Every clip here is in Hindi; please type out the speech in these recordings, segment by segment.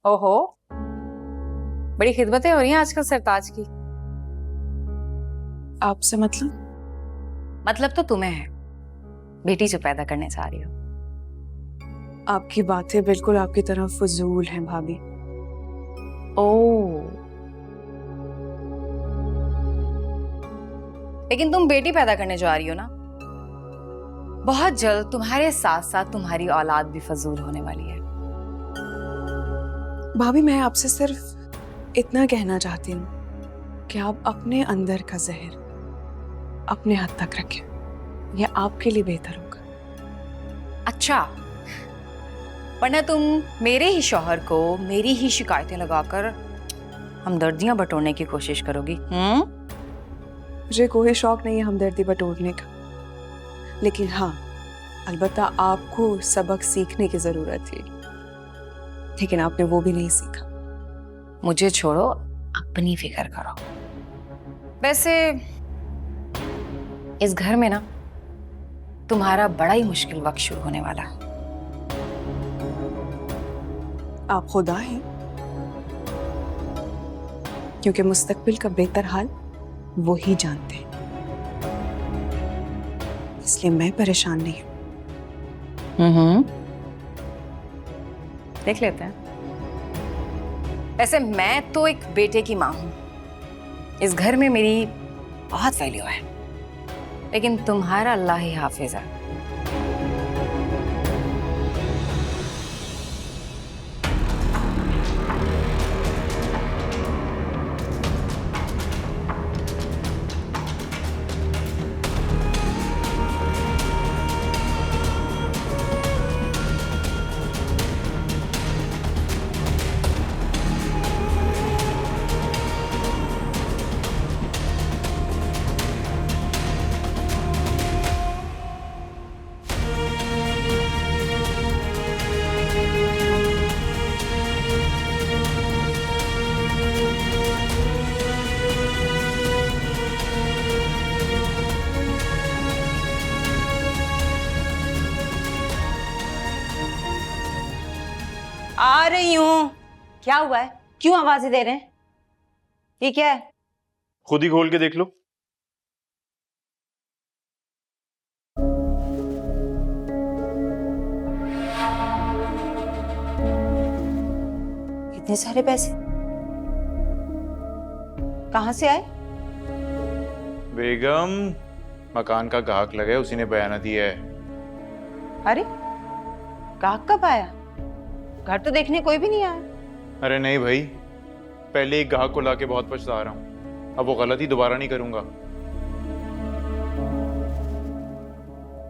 ओहो, बड़ी खिदमतें हो रही हैं आजकल सरताज की। आपसे मतलब तो तुम्हें है, बेटी जो पैदा करने जा रही हो। आपकी बातें बिल्कुल आपकी तरह फजूल हैं भाभी। ओह, लेकिन तुम बेटी पैदा करने जा रही हो ना, बहुत जल्द तुम्हारे साथ साथ तुम्हारी औलाद भी फजूल होने वाली है। भाभी मैं आपसे सिर्फ इतना कहना चाहती हूँ कि आप अपने अंदर का जहर अपने हद तक रखें। यह आपके लिए बेहतर होगा। अच्छा, वरना तुम मेरे ही शौहर को मेरी ही शिकायतें लगाकर हमदर्दियां बटोरने की कोशिश करोगी। मुझे कोई शौक नहीं है हमदर्दी बटोरने का, लेकिन हाँ, अलबत्ता आपको सबक सीखने की जरूरत थी, लेकिन आपने वो भी नहीं सीखा। मुझे छोड़ो, अपनी फिक्र करो। वैसे इस घर में ना तुम्हारा बड़ा ही मुश्किल वक्त शुरू होने वाला है। आप खुदा हैं, क्योंकि मुस्तकबिल का बेहतर हाल वो ही जानते हैं, इसलिए मैं परेशान नहीं हूं। देख लेते हैं। वैसे मैं तो एक बेटे की मां हूं, इस घर में मेरी बहुत वैल्यू है, लेकिन तुम्हारा अल्लाह ही हाफिज है। आ रही हूँ। क्या हुआ है? क्यों आवाजें दे रहे हैं? ये क्या है? खुद ही खोल के देख लो। इतने सारे पैसे कहाँ से आए? बेगम, मकान का ग्राहक लगे, उसी ने बयाना दिया है। अरे, ग्राहक कब आया? घर तो देखने कोई भी नहीं आया। अरे नहीं भाई, पहले एक ग्राहक को लाके बहुत पछता रहा हूँ, अब वो गलती दोबारा नहीं करूंगा।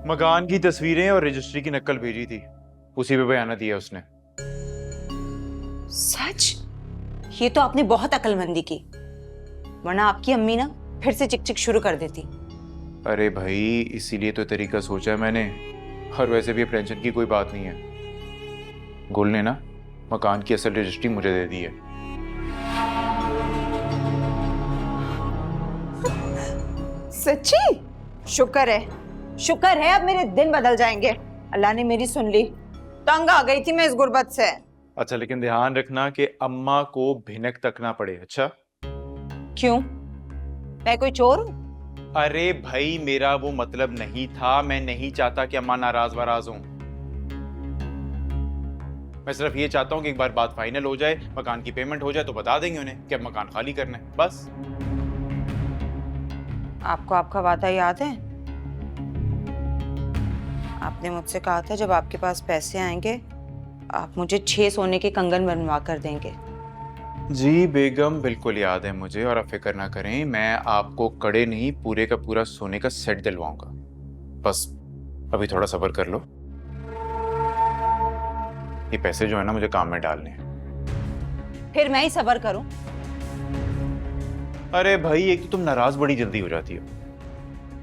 मकान की तस्वीरें और रजिस्ट्री की नकल भेजी थी, उसी पे बयाना दिया उसने। सच? ये तो आपने बहुत अक्लमंदी की, वरना आपकी अम्मी ना फिर से चिक चिक शुरू कर देती। अरे भाई, इसीलिए तो तरीका सोचा है मैंने, और वैसे भी टेंशन की कोई बात नहीं है। गुल ने ना मकान की असल रजिस्ट्री मुझे दे दी है। सच्ची? शुक्र है, शुक्र है, अब मेरे दिन बदल जाएंगे। अल्लाह ने मेरी सुन ली। तंग आ गई थी मैं इस गुर्बत से। अच्छा, लेकिन ध्यान रखना कि अम्मा को भिनक तक ना पड़े। अच्छा? क्यों? मैं कोई चोर हूं? अरे भाई, मेरा वो मतलब नहीं था। मैं नहीं चाहता कि अम्मा नाराज वाराज हों। मैं सिर्फ ये चाहता हूँ कि एक बार बात फाइनल हो जाए, मकान की पेमेंट हो जाए, तो बता देंगे उन्हें कि अब मकान खाली करना है, बस। आपको आपका वादा याद है? आपने मुझसे कहा था जब आपके पास पैसे आएंगे आप मुझे 6 सोने के कंगन बनवा कर देंगे। जी बेगम, बिल्कुल याद है मुझे, और आप फिक्र ना करें, मैं आपको कड़े नहीं पूरे का पूरा सोने का सेट दिलवाऊंगा। बस अभी थोड़ा सब्र कर लो। ये पैसे जो है ना, मुझे काम में डालने हैं। फिर मैं ही सब्र करूं? अरे भाई, एक तो तुम नाराज बड़ी जल्दी हो जाती हो।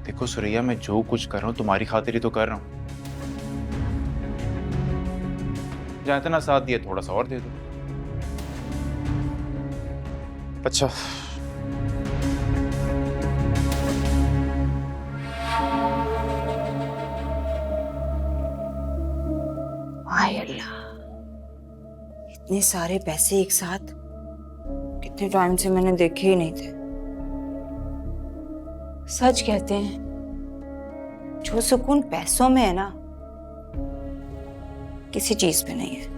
देखो सुरैया, मैं जो कुछ कर रहा हूँ तुम्हारी खातिर ही तो कर रहा हूँ। जहां इतना साथ दिया, थोड़ा सा और दे दो। अच्छा, हाय अल्लाह, इतने सारे पैसे एक साथ कितने टाइम से मैंने देखे ही नहीं थे। सच कहते हैं, जो सुकून पैसों में है ना, किसी चीज में नहीं है।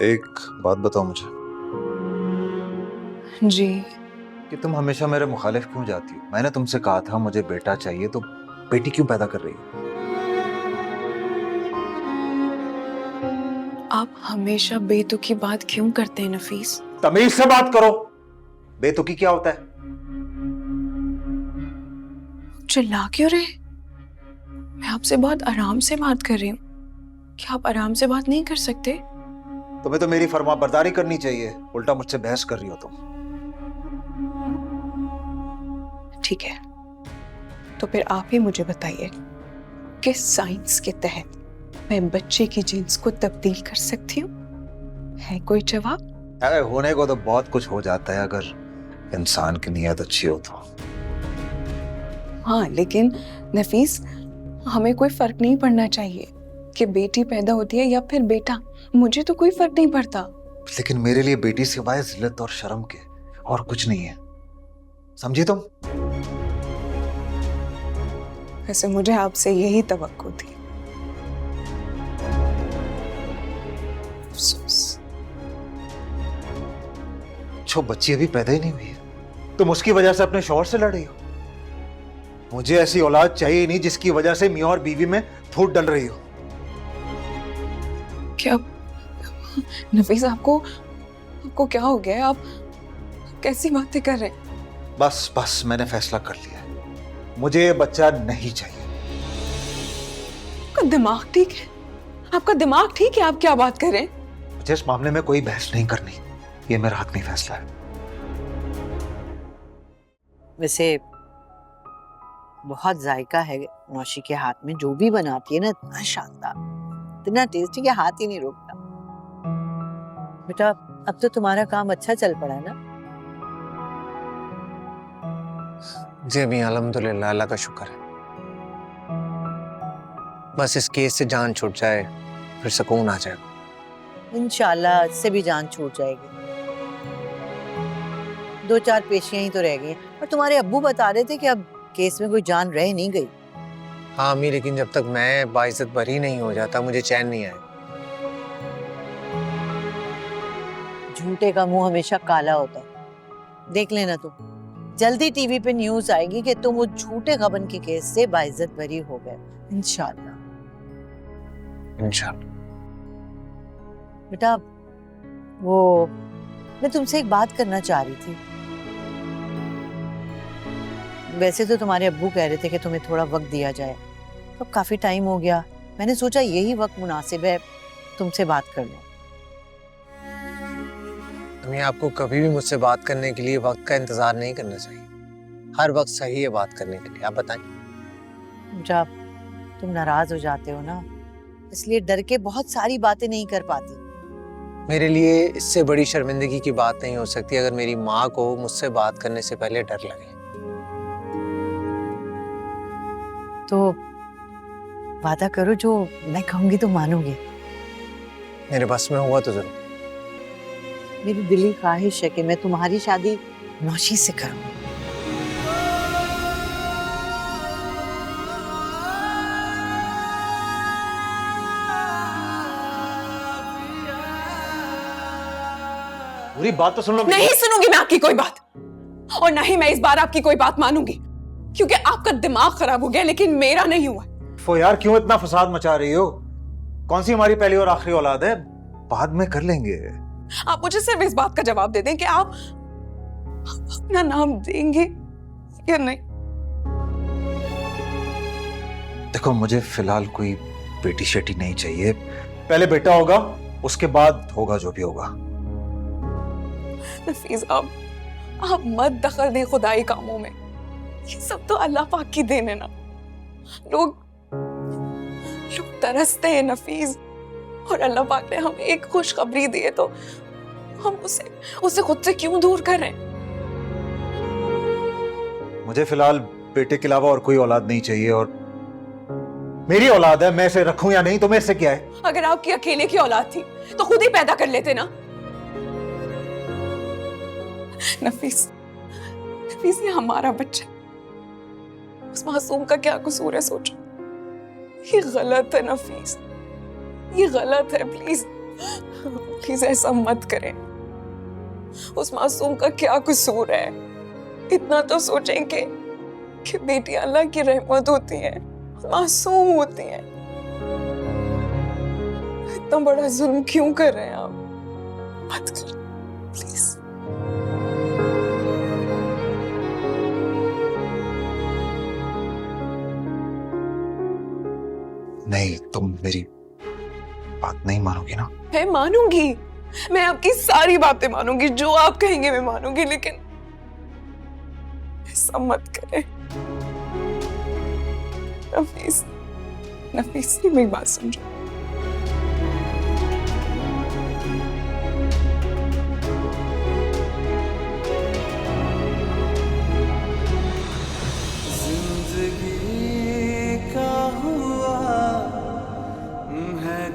एक बात बताओ मुझे जी। कि तुम हमेशा मेरे मुखालिफ क्यों जाती हो? मैंने तुमसे कहा था मुझे बेटा चाहिए, तो बेटी क्यों पैदा कर रही हो? आप हमेशा बेतुकी बात क्यों करते हैं नफीस? तमीज से बात करो। बेतुकी क्या होता है? चिल्ला क्यों रहे? मैं आपसे बहुत आराम से बात कर रही हूँ। क्या आप आराम से बात नहीं कर सकते? तुम्हें तो मेरी फरमाबरदारी करनी चाहिए, उल्टा मुझसे बहस कर रही हो तुम। ठीक है, तो फिर आप ही मुझे बताइए, किस साइंस के तहत मैं बच्चे की जीन्स को तब्दील कर सकती हूँ? है कोई जवाब? अरे होने को तो बहुत कुछ हो जाता है अगर इंसान की नीयत अच्छी हो तो। हाँ, लेकिन नफीस, हमें कोई फर्क नहीं पड़ना चाहिए कि बेटी पैदा होती है या फिर बेटा। मुझे तो कोई फर्क नहीं पड़ता। लेकिन मेरे लिए बेटी सिवाय जिल्लत और शर्म के और कुछ नहीं है, समझी तुम? वैसे मुझे आपसे यही तवक्को थी। अफसोस। जो बच्ची अभी पैदा ही नहीं हुई है, तुम उसकी वजह से अपने शौहर से लड़ रही हो। मुझे ऐसी औलाद चाहिए नहीं जिसकी वजह से मियां और बीवी में फूट डल रही हो। क्या नफीस, आपको क्या हो गया? आप कैसी बातें कर रहे हैं? बस बस, मैंने फैसला कर लिया है, मुझे ये बच्चा नहीं चाहिए। आपका दिमाग ठीक है? आपका दिमाग ठीक है? आप क्या बात कर रहे हैं? मुझे इस मामले में कोई बहस नहीं करनी, ये मेरा हतमी फैसला है। वैसे बहुत जायका है नौशी के हाथ में, जो भी बनाती है ना, इतना शानदार, इतना टेस्टी कि हाथ ही नहीं रोकता। बेटा, अब तो तुम्हारा काम अच्छा चल पड़ा है ना? जी अभी अल्हम्दुलिल्लाह, अल्लाह का शुक्र है। बस इस केस से जान छूट जाए, फिर सुकून आ जाए। इंशाल्लाह इससे भी जान छूट जाएगी। 2-4 पेशियां ही तो रह गई। और तुम्हारे अब्बू बता रहे थे कि अब केस में कोई जान रह नहीं गई। हाँ अम्मी, लेकिन जब तक मैं बाइज्जत बरी नहीं हो जाता मुझे चैन नहीं आएगा। झूठे का मुंह हमेशा काला होता है। देख लेना तुम, जल्दी टीवी पे न्यूज आएगी कि तुम उस झूठे गबन के केस से बाइज्जत बरी हो गए। इंशाल्लाह। इंशाल्लाह। बेटा, वो मैं तुमसे एक बात करना चाह रही थी। वैसे तो तुम्हारे अब्बू कह रहे थे कि तुम्हें थोड़ा वक्त दिया जाए, तो काफी टाइम हो गया, मैंने सोचा यही वक्त मुनासिब है, तुमसे बात कर लो। अम्मी, आपको कभी भी मुझसे बात करने के लिए वक्त का इंतजार नहीं करना चाहिए। हर वक्त सही है बात करने के लिए। आप बताएं। जब तुम नाराज हो जाते हो ना, इसलिए डर के बहुत सारी बातें नहीं कर पाती। मेरे लिए इससे बड़ी शर्मिंदगी की बात नहीं हो सकती अगर मेरी माँ को मुझसे बात करने से पहले डर लगे। तो वादा करो, जो मैं कहूंगी तो मानोगे। मेरे बस में हुआ तो जरूर। मेरी दिली ख्वाहिश है कि मैं तुम्हारी शादी नौशी से करूं। पूरी बात तो सुन लो। नहीं सुनूंगी मैं आपकी कोई बात, और ना ही मैं इस बार आपकी कोई बात मानूंगी, क्योंकि आपका दिमाग खराब हो गया, लेकिन मेरा नहीं हुआ। वो यार, क्यों इतना फसाद मचा रही हो? कौन सी हमारी पहली और आखिरी औलाद है? बाद में कर लेंगे। आप मुझे सिर्फ इस बात का जवाब दे दें कि आप अपना नाम देंगे या नहीं। देखो, मुझे फिलहाल कोई बेटी शेटी नहीं चाहिए। पहले बेटा होगा, उसके बाद होगा जो भी होगा। नफीस, आप मत दखल दें खुदाई कामों में। ये सब तो अल्लाह पाक की देन है ना। लोग तरसते हैं नफीस, और अल्लाह पाक ने हमें एक खुशखबरी दी है तो हम उसे खुद से क्यों दूर कर रहे हैं? मुझे फिलहाल बेटे के अलावा और कोई औलाद नहीं चाहिए, और मेरी औलाद है, मैं इसे रखूं या नहीं तो मेरे से क्या है? अगर आपकी अकेले की औलाद थी तो खुद ही पैदा कर लेते ना। नफीस, नफीस, ये हमारा बच्चा, उस मासूम का क्या कसूर है? सोचो, ये गलत है नफीस, ये गलत है। प्लीज प्लीज ऐसा मत करें। उस मासूम का क्या कसूर है? इतना तो सोचें कि बेटी अल्लाह की रहमत होती है, मासूम होती है। इतना बड़ा जुल्म क्यों कर रहे हैं आप? मत कर प्लीज। नहीं, तुम मेरी बात नहीं मानोगी ना? मैं मानूंगी, मैं आपकी सारी बातें मानूंगी, जो आप कहेंगे मैं मानूंगी, लेकिन ऐसा मत करें। नफीस, नफीस, मेरी बात समझो।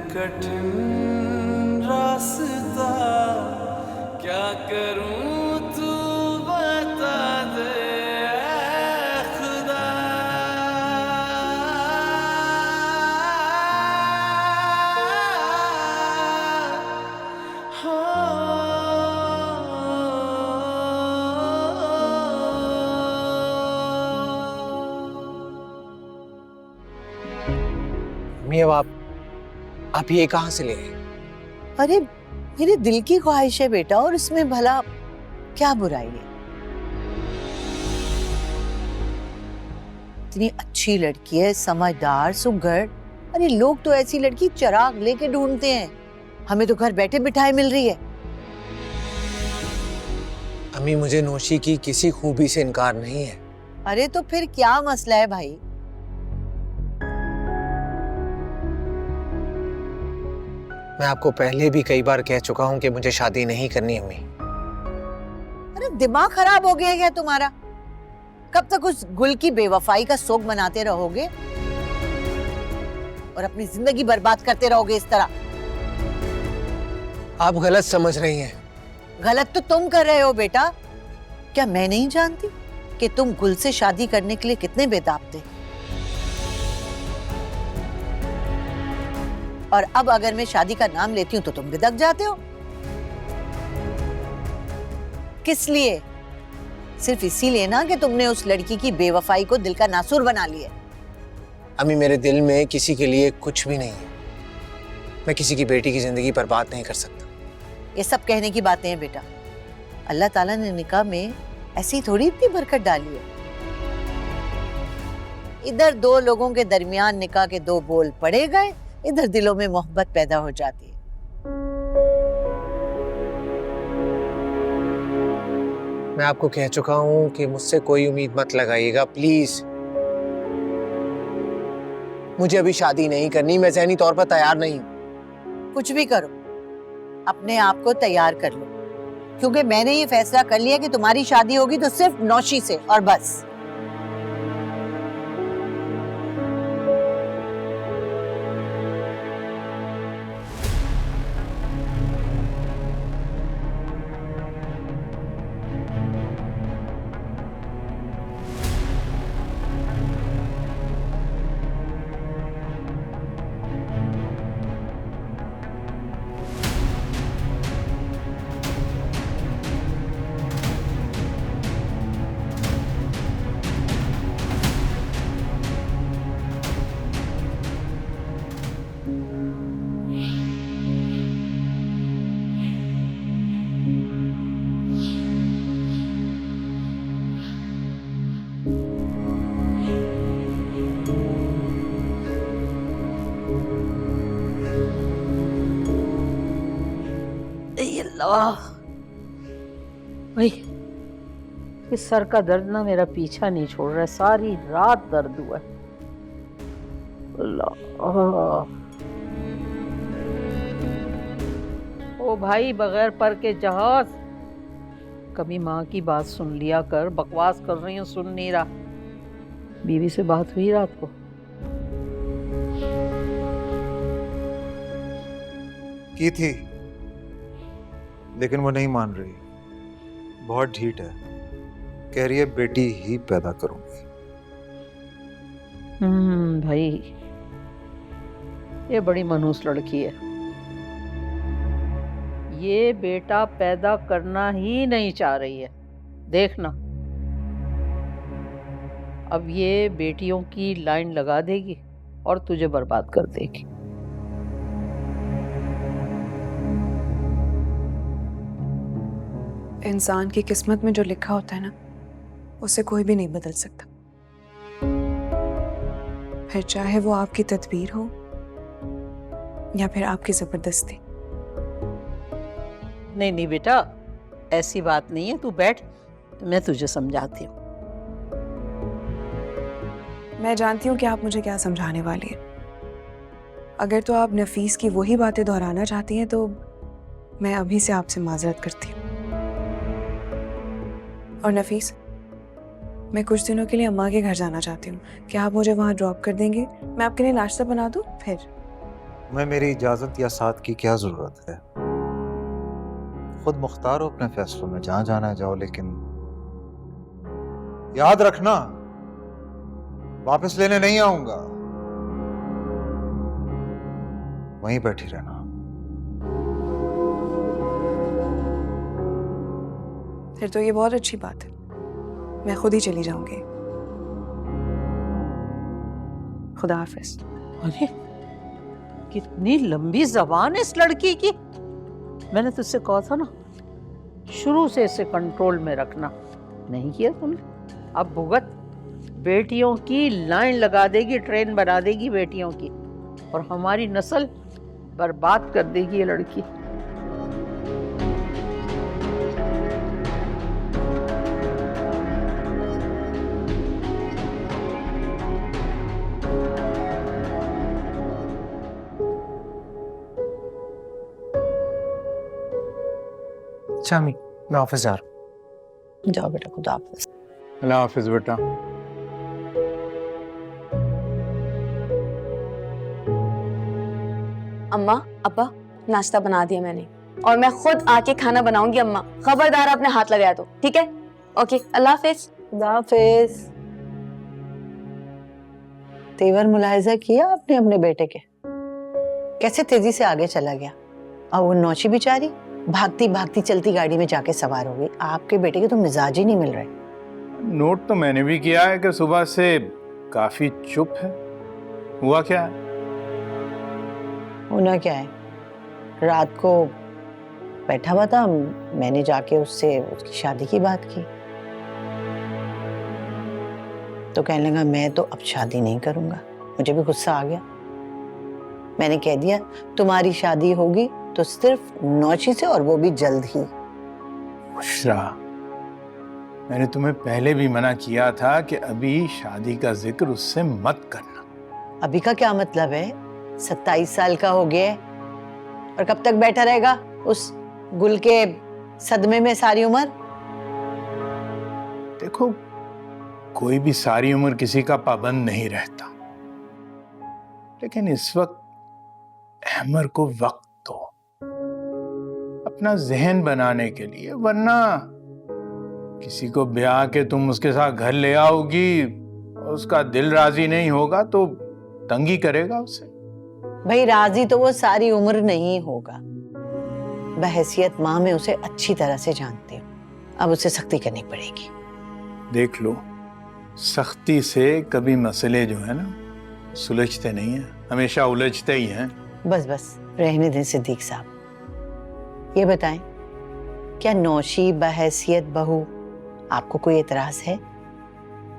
कठिन रास्ता क्या करूं तू बता दे ऐ खुदा। अम्मी, अब आप ये कहाँ से ले आए? अरे मेरे दिल की ख्वाहिश है बेटा, और इसमें भला क्या बुराई है? इतनी अच्छी लड़की है, समझदार, सुघड़। अरे लोग तो ऐसी लड़की चिराग लेके ढूंढते हैं, हमें तो घर बैठे मिठाई मिल रही है। अम्मी, मुझे नौशी की किसी खूबी से इनकार नहीं है। अरे तो फिर क्या मसला है भाई? मैं आपको पहले भी कई बार कह चुका हूं कि मुझे शादी नहीं करनी अम्मी। अरे दिमाग खराब हो गया क्या तुम्हारा? कब तक उस गुल की बेवफाई का शोक मनाते रहोगे और अपनी जिंदगी बर्बाद करते रहोगे इस तरह? आप गलत समझ रही हैं। गलत तो तुम कर रहे हो बेटा। क्या मैं नहीं जानती कि तुम गुल से शादी करने के लिए कितने बेताब थे? और अब अगर मैं शादी का नाम लेती हूं तो तुम बिदक जाते हो। किस लिए? सिर्फ इसीलिए ना कि तुमने उस लड़की की बेवफाई को दिल का नासूर बना लिया। अम्मी, मेरे दिल में किसी के लिए कुछ भी नहीं है। मैं किसी की बेटी की जिंदगी बर्बाद नहीं कर सकता। ये सब कहने की बातें हैं बेटा। अल्लाह ताला ने निकाह में ऐसी थोड़ी इतनी बरकत डाली है। इधर दो लोगों के दरमियान निकाह के दो बोल पड़े गए, इधर दिलों में मोहब्बत पैदा हो जाती है। मैं आपको कह चुका हूं कि मुझसे कोई उम्मीद मत लगाइएगा, प्लीज। मुझे अभी शादी नहीं करनी, मैं ज़हनी तौर पर तैयार नहीं। कुछ भी करो, अपने आप को तैयार कर लो, क्योंकि मैंने ये फैसला कर लिया कि तुम्हारी शादी होगी तो सिर्फ नौशी से, और बस। भाई, इस सर का दर्द ना मेरा पीछा नहीं छोड़ रहा है, सारी रात दर्द हुआ है। अल्लाह। ओ भाई, बगैर पर के जहाज। कभी माँ की बात सुन लिया कर, बकवास कर रही हूँ, सुन नहीं रहा। बीवी से बात हुई रात को? की थी, लेकिन वो नहीं मान रही, बहुत ढीठ है। कह रही है बेटी ही पैदा करूंगी। भाई, ये बड़ी मनहूस लड़की है। ये बेटा पैदा करना ही नहीं चाह रही है। देखना, अब ये बेटियों की लाइन लगा देगी और तुझे बर्बाद कर देगी। इंसान की किस्मत में जो लिखा होता है ना, उसे कोई भी नहीं बदल सकता। फिर चाहे वो आपकी तदबीर हो या फिर आपकी जबरदस्ती। नहीं नहीं बेटा, ऐसी बात नहीं है। तू बैठ, तो मैं तुझे समझाती हूँ। मैं जानती हूँ कि आप मुझे क्या समझाने वाली हैं। अगर तो आप नफीस की वही बातें दोहराना चाहती हैं तो मैं अभी से आपसे माजरत करती हूँ। और नफीस, मैं कुछ दिनों के लिए अम्मा के घर जाना चाहती हूँ। क्या आप मुझे वहाँ ड्रॉप कर देंगे? मैं आपके लिए नाश्ता बना दूँ फिर? मैं मेरी इजाजत या साथ की क्या जरूरत है? खुद मुख्तार हो अपने फैसलों में, जहां जाना है जाओ, लेकिन याद रखना वापस लेने नहीं आऊंगा। वहीं बैठी रहना। फिर तो ये बहुत अच्छी बात है, मैं खुद ही चली जाऊंगी। खुदा हाफिज। अरे, कितनी लंबी जबान है इस लड़की की। मैंने तुझसे कहा था ना, शुरू से इसे कंट्रोल में रखना। नहीं किया तुमने। अब भुगत। बेटियों की लाइन लगा देगी, ट्रेन बना देगी बेटियों की, और हमारी नस्ल बर्बाद कर देगी ये लड़की। अच्छा अम्मी, मैं ऑफिस जा रहा हूँ। जाओ बेटा, खुदा हाफिज। अल्लाह हाफिज बेटा। अम्मा, अब्बा, नाश्ता बना दिया मैंने और मैं खुद आके खाना बनाऊंगी। अम्मा, खबरदार आपने हाथ लगाया तो, ठीक है? ओके, अल्लाह हाफिज। खुदा हाफिज। तेवर मुलाहिजा किया आपने अपने बेटे के? कैसे तेजी से आगे चला गया। और वो नौशी बेचारी भागती भागती चलती गाड़ी में जाके सवार हो गई। आपके बेटे के तो मिजाज ही नहीं मिल रहे। नोट तो मैंने भी किया है कि सुबह से काफी चुप है। हुआ क्या है? होना क्या है, रात को बैठा हुआ था, मैंने जाके उससे उसकी शादी की बात की तो कहने लगा मैं तो अब शादी नहीं करूंगा। मुझे भी गुस्सा आ गया। मैंने कह दिया तुम्हारी शादी होगी तो सिर्फ नौशी से, और वो भी जल्द ही। बुशरा, मैंने तुम्हें पहले भी मना किया था कि अभी शादी का जिक्र उससे मत करना। अभी का क्या मतलब है? 27 साल का हो गया है, और कब तक बैठा रहेगा उस गुल के सदमे में सारी उम्र? देखो, कोई भी सारी उम्र किसी का पाबंद नहीं रहता, लेकिन इस वक्त अहमर को वक्त दो अपना जहन बनाने के लिए, वरना किसी को ब्याह के तुम उसके साथ घर ले आओगी और उसका दिल राजी नहीं होगा तो तंगी करेगा उसे। भाई, राजी तो वो सारी उम्र नहीं होगा। बहैसियत माँ में उसे अच्छी तरह से जानती हूँ, अब उसे सख्ती करनी पड़ेगी। देख लो, सख्ती से कभी मसले जो है ना सुलझते नहीं है, हमेशा उलझते ही हैं। बस बस रहने दें सिद्दीक साहब। ये बताएं, क्या नौशी बहैसियत बहू आपको कोई एतराज है?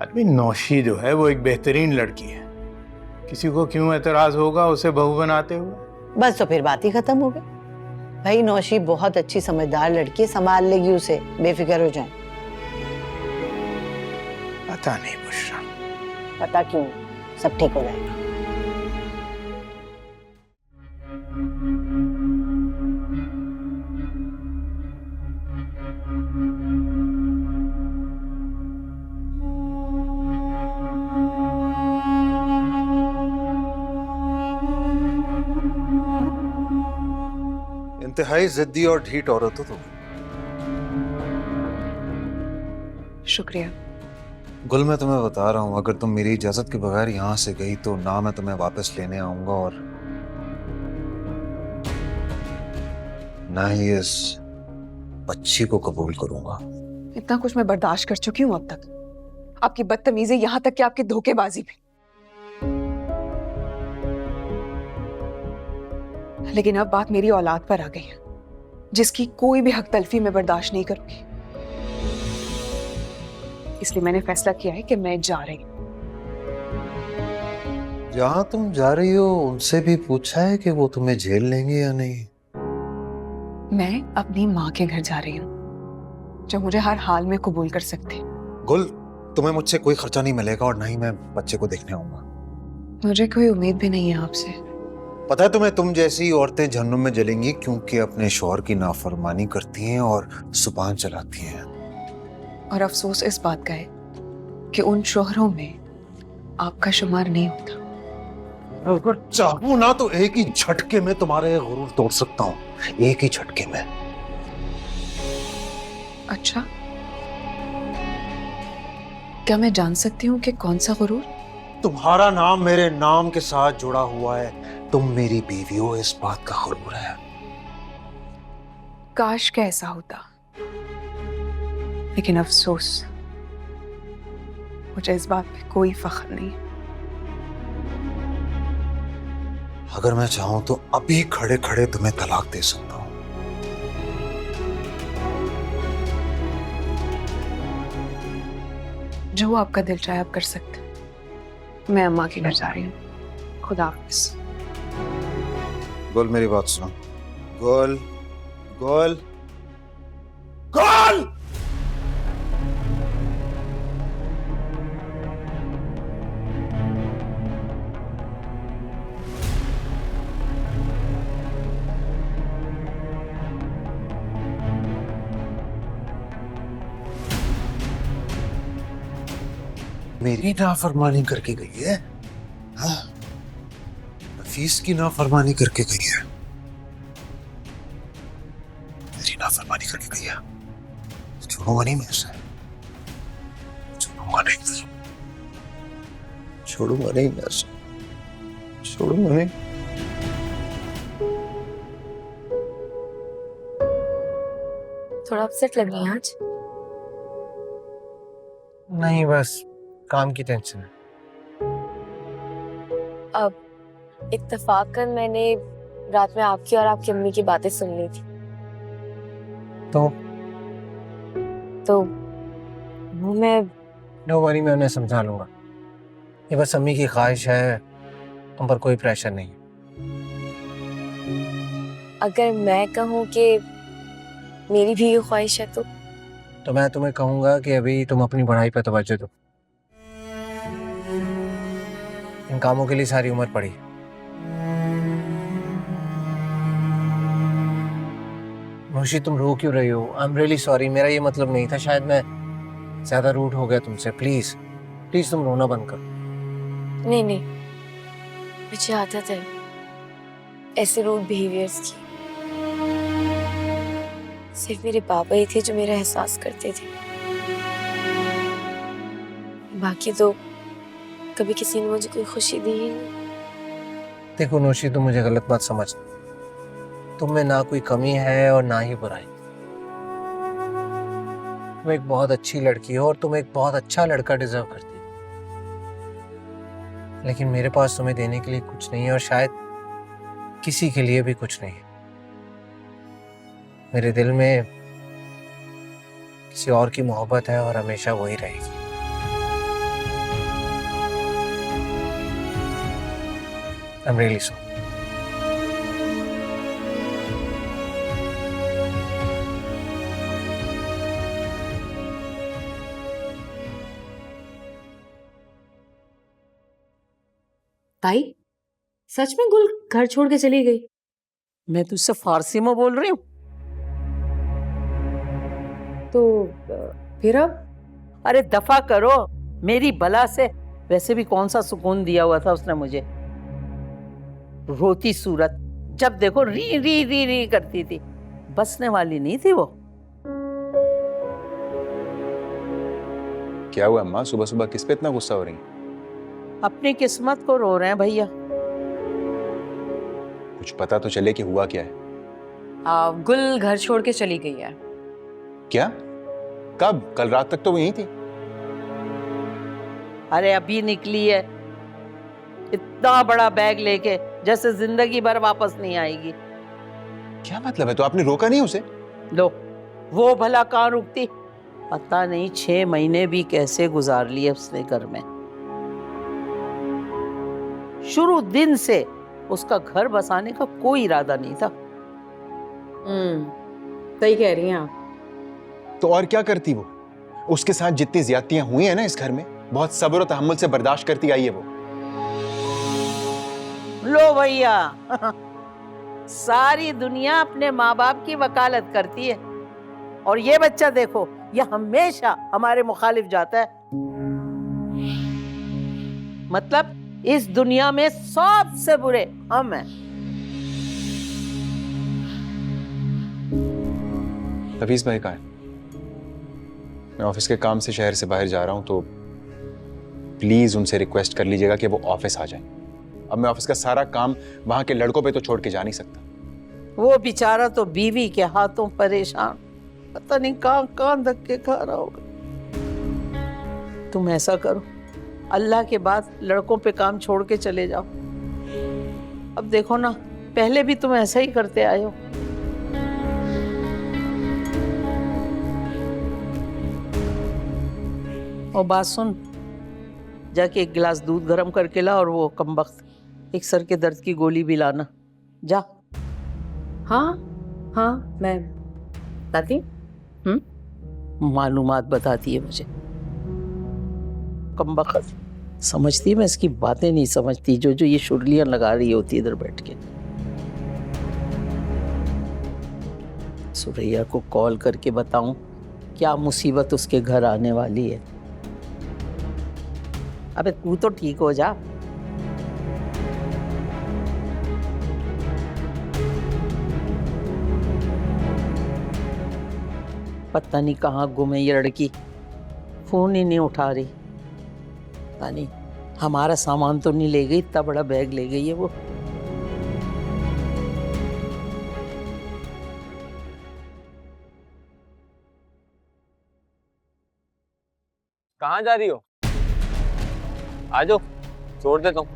अभी नौशी जो है वो एक बेहतरीन लड़की है, किसी को क्यों एतराज होगा उसे बहू बनाते हुए? बस तो फिर बात ही खत्म हो गई। भाई, नौशी बहुत अच्छी समझदार लड़की है, संभाल लेगी उसे, बेफिक्र हो जाए। पता नहीं बुशरा। पता क्यों, सब ठीक हो जाएगा। इंतहाई जिद्दी और ढीठ औरत हो तुम। शुक्रिया। गुल, मैं तुम्हें बता रहा हूँ, अगर तुम मेरी इजाजत के बगैर यहाँ से गई तो ना मैं तुम्हें वापस लेने आऊंगा और ना ही इस बच्ची को कबूल करूंगा। इतना कुछ मैं बर्दाश्त कर चुकी हूँ अब तक, आपकी बदतमीजी, यहाँ तक कि आपकी धोखेबाजी भी। लेकिन अब बात मेरी औलाद पर आ गई है, जिसकी कोई भी हक तलफी में बर्दाश्त नहीं करूंगी। इसलिए मैंने फैसला किया है कि मैं जा रही हूँ। जहां तुम जा रही हो उनसे भी पूछा है कि वो तुम्हें झेल लेंगे या नहीं? मैं अपनी माँ के घर जा रही हूँ, जो मुझे हर हाल में कबूल कर सकती। गुल, तुम्हें मुझसे कोई खर्चा नहीं मिलेगा और ना ही मैं बच्चे को देखने आऊंगा। मुझे कोई उम्मीद भी नहीं है आपसे। पता है तुम्हें, तुम जैसी औरतें जहन्नुम में जलेंगी क्योंकि अपने शौहर की नाफरमानी करती हैं और जुबान चलाती हैं। और अफसोस इस बात का है कि उन शोहरों में आपका शुमार नहीं होता। अगर चाहूं ना तो एक ही झटके में तुम्हारे गुरूर तोड़ सकता हूं, एक ही झटके में। अच्छा, क्या मैं जान सकती हूँ कि कौन सा गुरूर? तुम्हारा नाम मेरे नाम के साथ जुड़ा हुआ है, तुम मेरी बीवी हो, इस बात का गुरूर है। काश के ऐसा होता, लेकिन अफसोस मुझे इस बात पे कोई फख्र नहीं। अगर मैं चाहूं तो अभी खड़े खड़े तुम्हें तलाक दे सकता हूं। जो आपका दिल चाहे आप कर सकते। मैं अम्मा के घर जा रही हूँ। खुदा हाफिज़। गोल, मेरी बात सुनो। गोल, गोल, गोल! मेरी नाफरमानी करके गई है, हाँ? नफीस की नाफरमानी करके गई है, मेरी नाफरमानी करके गई है। छोड़ूंगा नहीं मैं इसे, छोड़ूंगा नहीं, छोड़ूंगा नहीं मैं इसे, छोड़ूंगा नहीं। थोड़ा अपसेट लग रही हैं आज। नहीं, बस काम की टेंशन है। अब इत्तेफाकन मैंने रात में आपकी और आपकी अम्मी की बातें सुन ली थी। तो वो मैं नो वरी, मैं उन्हें समझा लूंगा। ये बस अम्मी की ख्वाहिश है, तुम पर कोई प्रेशर नहीं। अगर मैं कहूँ कि मेरी भी ये ख्वाहिश है तो मैं तुम्हें कहूंगा कि अभी तुम अपनी पढ़ाई पर तवज्जो दो। इन कामों के लिए सारी उम्र पड़ी। मुशी, तुम रो क्यों रही हो? आई एम रियली सॉरी, मेरा ये मतलब नहीं था। शायद मैं ज्यादा रूड हो गया तुमसे। प्लीज प्लीज तुम रोना बंद करो। नहीं नहीं, मुझे आदत है ऐसे रूड बिहेवियर्स की। सिर्फ मेरे पापा ही थे जो मेरा एहसास करते थे, बाकी तो कभी किसी ने मुझे कोई खुशी दी ही नहीं। देखो नोशी, तुम मुझे गलत बात समझ, तुम में ना कोई कमी है और ना ही बुराई। तुम एक बहुत अच्छी लड़की हो और तुम एक बहुत अच्छा लड़का डिजर्व करती हो, लेकिन मेरे पास तुम्हें देने के लिए कुछ नहीं है और शायद किसी के लिए भी कुछ नहीं है। मेरे दिल में किसी और की मोहब्बत है और हमेशा वही रहेगी। I'm really sorry. ताई, सच में गुल घर छोड़ के चली गई? मैं तुझसे फारसी में बोल रही हूँ। तो फिर अब? अरे दफा करो मेरी बला से। वैसे भी कौन सा सुकून दिया हुआ था उसने मुझे। रोती सूरत, जब देखो री री री री करती थी। बसने वाली नहीं थी वो। क्या हुआ अम्मा, सुबह सुबह किस पे इतना गुस्सा हो रही हैं? अपनी किस्मत को रो रहे हैं भैया। कुछ पता तो चले कि हुआ क्या है। गुल घर छोड़ के चली गई है। क्या? कब? कल रात तक तो वो यहीं थी। अरे अभी निकली है, इतना बड़ा बैग लेके, जैसे जिंदगी भर वापस नहीं आएगी। क्या मतलब है? तो आपने रोका नहीं उसे? लो, वो भला कहाँ रुकती। पता नहीं 6 महीने भी कैसे गुजार लिए उसने घर में। शुरू दिन से उसका घर बसाने का कोई इरादा नहीं था। सही कह रही हैं आप। तो और क्या करती वो? उसके साथ जितनी ज्यादतियां हुई है ना इस घर में, बहुत सब्र और तहम्मुल से बर्दाश्त करती आई है वो। लो भैया, सारी दुनिया अपने माँ बाप की वकालत करती है, और ये बच्चा देखो, ये हमेशा हमारे मुखालिफ जाता है। मतलब इस दुनिया में सबसे बुरे हम हैं। हफीज भाई कहाँ है? मैं ऑफिस के काम से शहर से बाहर जा रहा हूं, तो प्लीज उनसे रिक्वेस्ट कर लीजिएगा कि वो ऑफिस आ जाएं। अब मैं ऑफिस का सारा काम वहां के लड़कों पे तो छोड़ के जा नहीं सकता। वो बेचारा तो बीवी के हाथों परेशान, पता नहीं कहाँ कहाँ धक्के खा रहा होगा। तुम ऐसा करो, अल्लाह के बाद लड़कों पे काम छोड़ के चले जाओ। अब देखो ना, पहले भी तुम ऐसा ही करते आए हो। और बात सुन, जाके एक गिलास दूध गर्म करके ला, और वो कमबख्त एक सर के दर्द की गोली भी लाना। जा। हाँ हाँ, मैं बताती। मालूमात बताती है मुझे। कमबख्त समझती है, मैं इसकी बातें नहीं समझती, जो जो ये शुरलियां लगा रही होती इधर बैठ के। सुरैया को कॉल करके बताऊं क्या मुसीबत उसके घर आने वाली है। अबे तू तो ठीक हो जा। पता नहीं कहाँ गुम है ये लड़की, फोन ही नहीं उठा रही। पता नहीं हमारा सामान तो नहीं ले गई, इतना बड़ा बैग ले गई है वो। कहाँ जा रही हो? आ जाओ, छोड़ देता हूँ।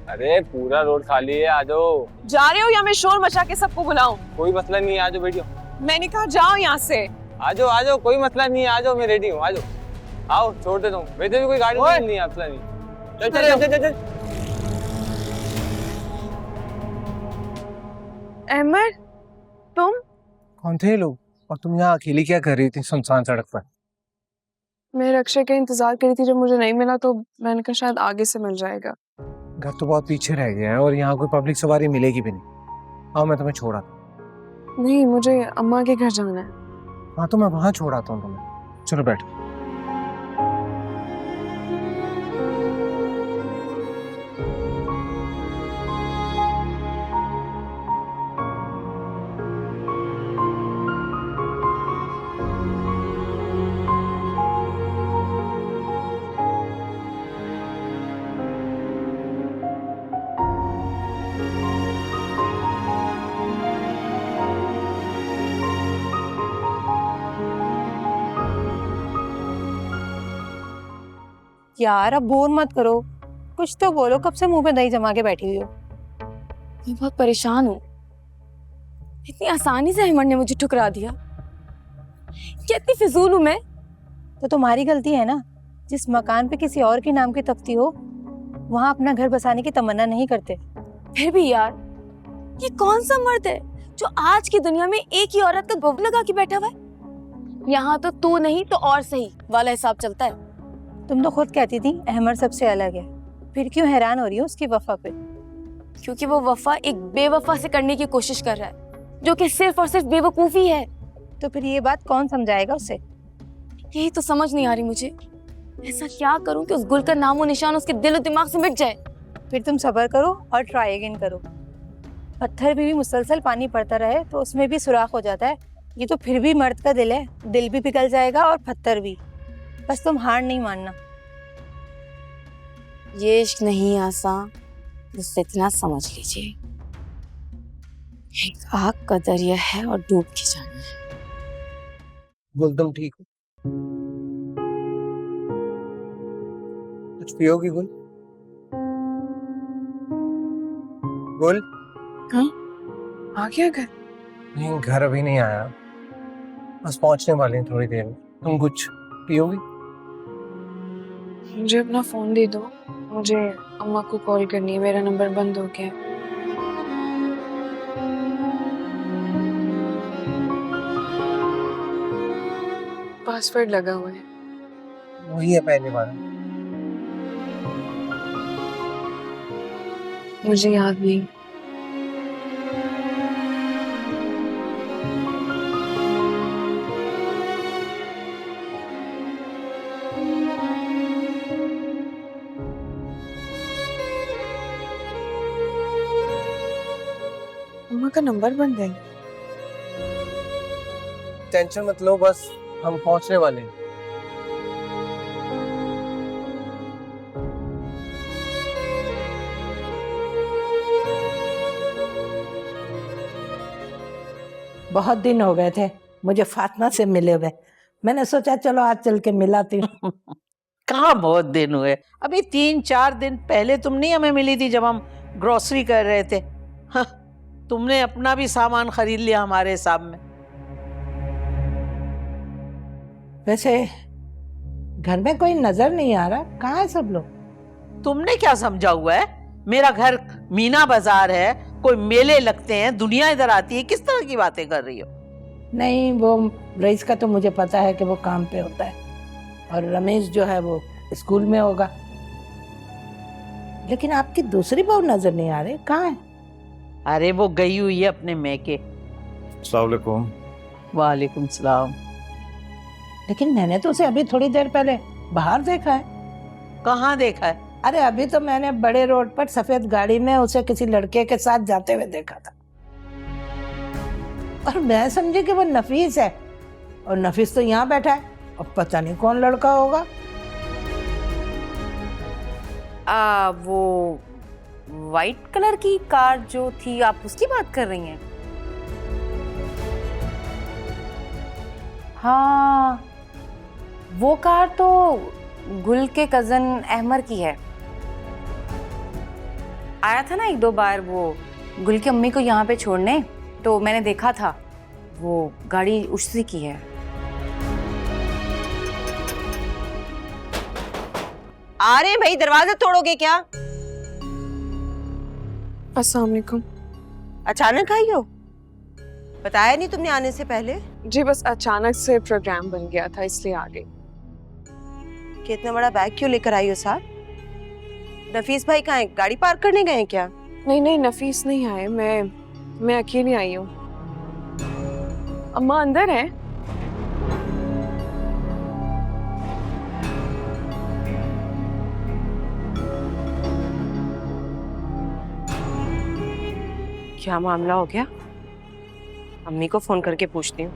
अरे पूरा रोड खाली है, आ जाओ। जा रहे हो या मैं शोर मचा के सबको बुलाऊं? कोई मसला नहीं है, आ जाओ, बैठियो। मैंने कहा जाओ यहाँ से। आ जाओ, कोई मसला नहीं है, आ जाओ, मैं रेडी हूँ, आ जाओ। आओ, छोड़ देता हूँ। वैसे भी कोई गाड़ी नहीं है, मसला नहीं। चल चल चल चल। अहमद, तुम? कौन थे ये लोग? और तुम यहाँ अकेली क्या कर रही थी सुनसान सड़क पर? मैं रक्षा का इंतजार करी थी, जब मुझे नहीं मिला तो मैंने कहा शायद आगे से मिल जाएगा। घर तो बहुत पीछे रह गया है और यहाँ कोई पब्लिक सवारी मिलेगी भी नहीं। आओ मैं तुम्हें छोड़ा। नहीं, मुझे अम्मा के घर जाना है। हाँ तो मैं वहाँ छोड़ाता हूँ तुम्हें। चलो बैठो। यार अब बोर मत करो, कुछ तो बोलो, कब से मुंह पे दही जमा के बैठी हुई हो। मैं बहुत परेशान हूँ। इतनी आसानी से अहमद ने मुझे ठुकरा दिया। कितनी फिजूल हूँ मैं। तो तुम्हारी गलती है ना, जिस मकान पे किसी और के नाम की तख्ती हो वहां अपना घर बसाने की तमन्ना नहीं करते। फिर भी यार, ये कौन सा मर्द है जो आज की दुनिया में एक ही औरत का गौव लगा के बैठा हुआ है। यहाँ तो तू नहीं तो और सही वाला हिसाब चलता है। तुम तो खुद कहती थी अहमद सबसे अलग है, फिर क्यों हैरान हो रही हो उसकी वफा पे? क्योंकि वो वफा एक बेवफा से करने की कोशिश कर रहा है, जो कि सिर्फ और सिर्फ बेवकूफी है। तो फिर ये बात कौन समझाएगा उसे? यही तो समझ नहीं आ रही मुझे। ऐसा क्या करूं कि उस गुल का नामो निशान उसके दिल और दिमाग से मिट जाए। फिर तुम सब्र करो और ट्राई अगेन करो। पत्थर भी मुसलसल पानी पड़ता रहे तो उसमें भी सुराख हो जाता है। ये तो फिर भी मर्द का दिल है, दिल भी पिघल जाएगा और पत्थर भी। बस तुम हार नहीं मानना। ये इश्क नहीं आसान, बस इतना समझ लीजिए, एक आग का दरिया है और डूब के जाना है। गुल तुम ठीक हो? कुछ पियोगी गुल? गुल? हाँ? आ गया घर? नहीं, घर अभी नहीं आया, बस पहुंचने वाले हैं थोड़ी देर में। तुम कुछ पियोगी? मुझे अपना फोन दे दो, मुझे अम्मा को कॉल करनी है, मेरा नंबर बंद हो गया। पासवर्ड लगा हुआ है। वही है पहले वाला। मुझे याद नहीं। अम्मा का नंबर बंद है। टेंशन मत लो, बस हम पहुंचने वाले हैं। बहुत दिन हो गए थे मुझे फातिमा से मिले हुए, मैंने सोचा चलो आज चल के मिलाती हूँ। कहाँ बहुत दिन हुए, अभी 3-4 दिन पहले तुम नहीं हमें मिली थी जब हम ग्रोसरी कर रहे थे। हाँ, तुमने अपना भी सामान खरीद लिया हमारे हिसाब में। वैसे घर में कोई नजर नहीं आ रहा, कहाँ है सब लोग? तुमने क्या समझा हुआ है? मेरा घर मीना बाजार है, कोई मेले लगते हैं, दुनिया इधर आती है, किस तरह की बातें कर रही हो? नहीं, वो रईस का तो मुझे पता है कि वो काम पे होता है और रमेश जो है वो स्कूल में होगा, लेकिन आपकी दूसरी बहू नजर नहीं आ रही, कहाँ है? अरे वो गई हुई है अपने मैके। अस्सलाम वालेकुम। वालेकुम सलाम। लेकिन मैंने तो उसे अभी थोड़ी देर पहले बाहर देखा है। कहाँ देखा है? अरे अभी तो मैंने बड़े रोड पर सफेद गाड़ी में उसे किसी लड़के के साथ जाते हुए देखा था और मैं समझी कि वो नफीस है, और नफीस तो यहाँ बैठा है और पता नहीं कौन लड़का होगा। वो वाइट कलर की कार जो थी, आप उसकी बात कर रही हैं? हाँ, वो कार तो गुल के कजन अहमर की है। आया था ना 1-2 बार वो गुल की अम्मी को यहाँ पे छोड़ने, तो मैंने देखा था, वो गाड़ी उसी की है। आ रहे हैं भाई, दरवाजा तोड़ोगे क्या? अस्सलाम वालेकुम। अचानक आई हो? बताया नहीं तुमने आने से पहले? जी बस अचानक से प्रोग्राम बन गया था इसलिए आ गई। कि इतना बड़ा बैग क्यों लेकर आई हो साथ? नफीस भाई कहाँ हैं? गाड़ी पार्क करने गए हैं क्या? नहीं नहीं, नफीस नहीं आए, मैं अकेली आई हूँ। अम्मा अंदर है? क्या मामला हो गया? अम्मी को फोन करके पूछती हूँ।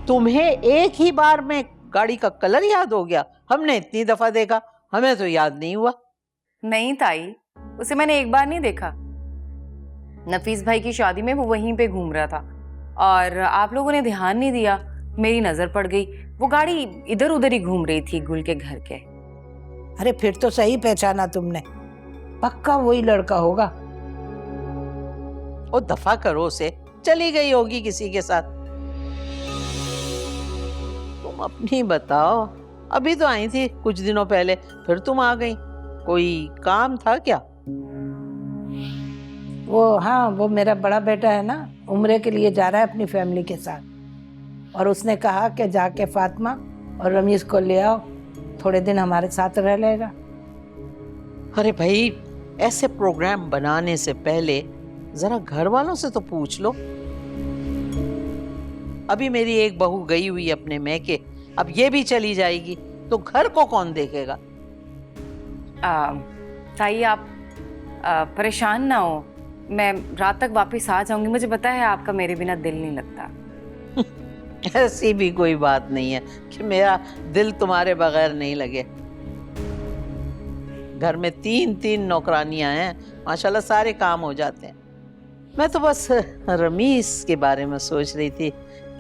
तुम्हें एक ही बार में गाड़ी का कलर याद हो गया? हमने इतनी दफा देखा, हमें तो याद नहीं हुआ। नहीं ताई, उसे मैंने एक बार नहीं देखा। नफीस भाई की शादी में वो वहीं पे घूम रहा था और आप लोगों ने ध्यान नहीं दिया, मेरी नजर पड़ गई। वो गाड़ी इधर उधर ही घूम रही थी गुल के घर के। अरे फिर तो सही पहचाना तुमने, पक्का वही लड़का होगा। ओ दफा करो उसे, चली गई होगी किसी के साथ। तुम अपनी बताओ, अभी तो आई थी कुछ दिनों पहले, फिर तुम आ गई। कोई काम था क्या? वो हाँ, वो मेरा बड़ा बेटा है ना, उम्रे के लिए जा रहा है अपनी फैमिली के साथ, और उसने कहा कि जाके फातिमा और रमीज को ले आओ, थोड़े दिन हमारे साथ रह लेगा। अरे भाई, ऐसे प्रोग्राम बनाने से पहले जरा घर वालों से तो पूछ लो। अभी मेरी एक बहू गई हुई अपने मैके, अब ये भी चली जाएगी तो घर को कौन देखेगा? ताई आप परेशान ना हो, मैं रात तक वापस आ जाऊंगी। मुझे पता है आपका मेरे बिना दिल नहीं लगता। ऐसी भी कोई बात नहीं है कि मेरा दिल तुम्हारे बगैर नहीं लगे। घर में 3-3 नौकरानियां हैं, माशाल्लाह सारे काम हो जाते हैं। मैं तो बस रमीस के बारे में सोच रही थी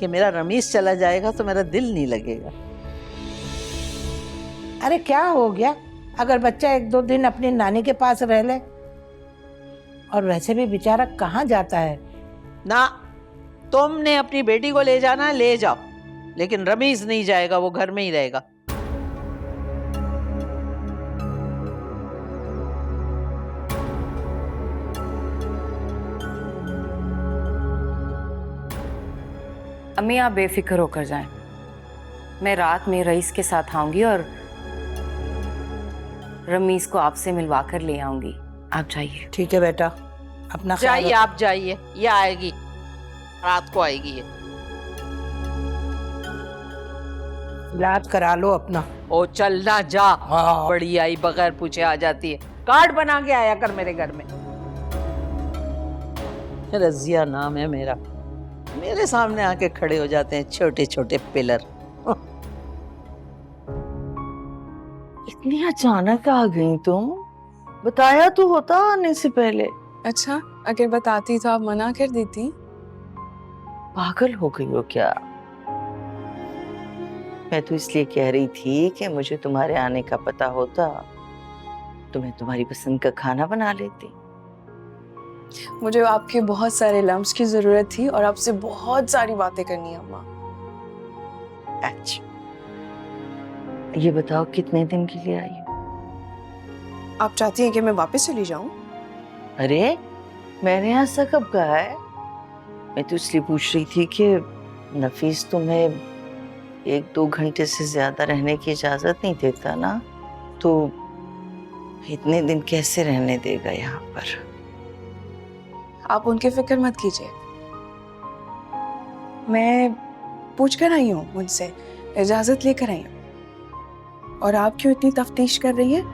कि मेरा रमीस चला जाएगा तो मेरा दिल नहीं लगेगा। अरे क्या हो गया अगर बच्चा 1-2 दिन अपनी नानी के पास रह ले? और वैसे भी बेचारा कहाँ जाता है। ना, तुमने अपनी बेटी को ले जाना ले जाओ, लेकिन रमीज नहीं जाएगा, वो घर में ही रहेगा। अम्मी आप बेफिक्र होकर जाएं। मैं रात में रईस के साथ आऊंगी और रमीज को आपसे मिलवा कर ले आऊंगी। आप जाइए। ठीक है बेटा, अपना ख्याल जाइए, आप जाइए, ये आएगी, रात को आएगी ये। इलाज करा लो अपना। ओ चलना जा, बड़ी आई बगैर पूछे आ जाती है। कार्ड बना के आया कर मेरे घर में। रजिया नाम है मेरा, मेरे सामने आके खड़े हो जाते हैं छोटे छोटे पिलर। इतनी अचानक आ गई तुम? बताया तो होता आने से पहले। अच्छा, अगर बताती तो आप मना कर देती। पागल हो गई हो क्या? मैं तो इसलिए कह रही थी कि मुझे तुम्हारे आने का पता होता तो मैं तुम्हारी पसंद का खाना बना लेती। मुझे आपके बहुत सारे लम्स की जरूरत थी और आपसे बहुत सारी बातें करनी है अम्मा। अच्छा, ये बताओ कितने दिन के लिए आई हो? आप चाहती हैं कि मैं वापस चली जाऊं? अरे मैंने ऐसा कब कहा है? मैं तो इसलिए पूछ रही थी कि नफीस तुम्हें 1-2 घंटे से ज्यादा रहने की इजाजत नहीं देता ना, तो इतने दिन कैसे रहने देगा यहाँ पर? आप उनकी फिक्र मत कीजिए, मैं पूछ कर आई हूँ, मुझसे इजाजत लेकर आई हूँ। और आप क्यों इतनी तफ्तीश कर रही हैं?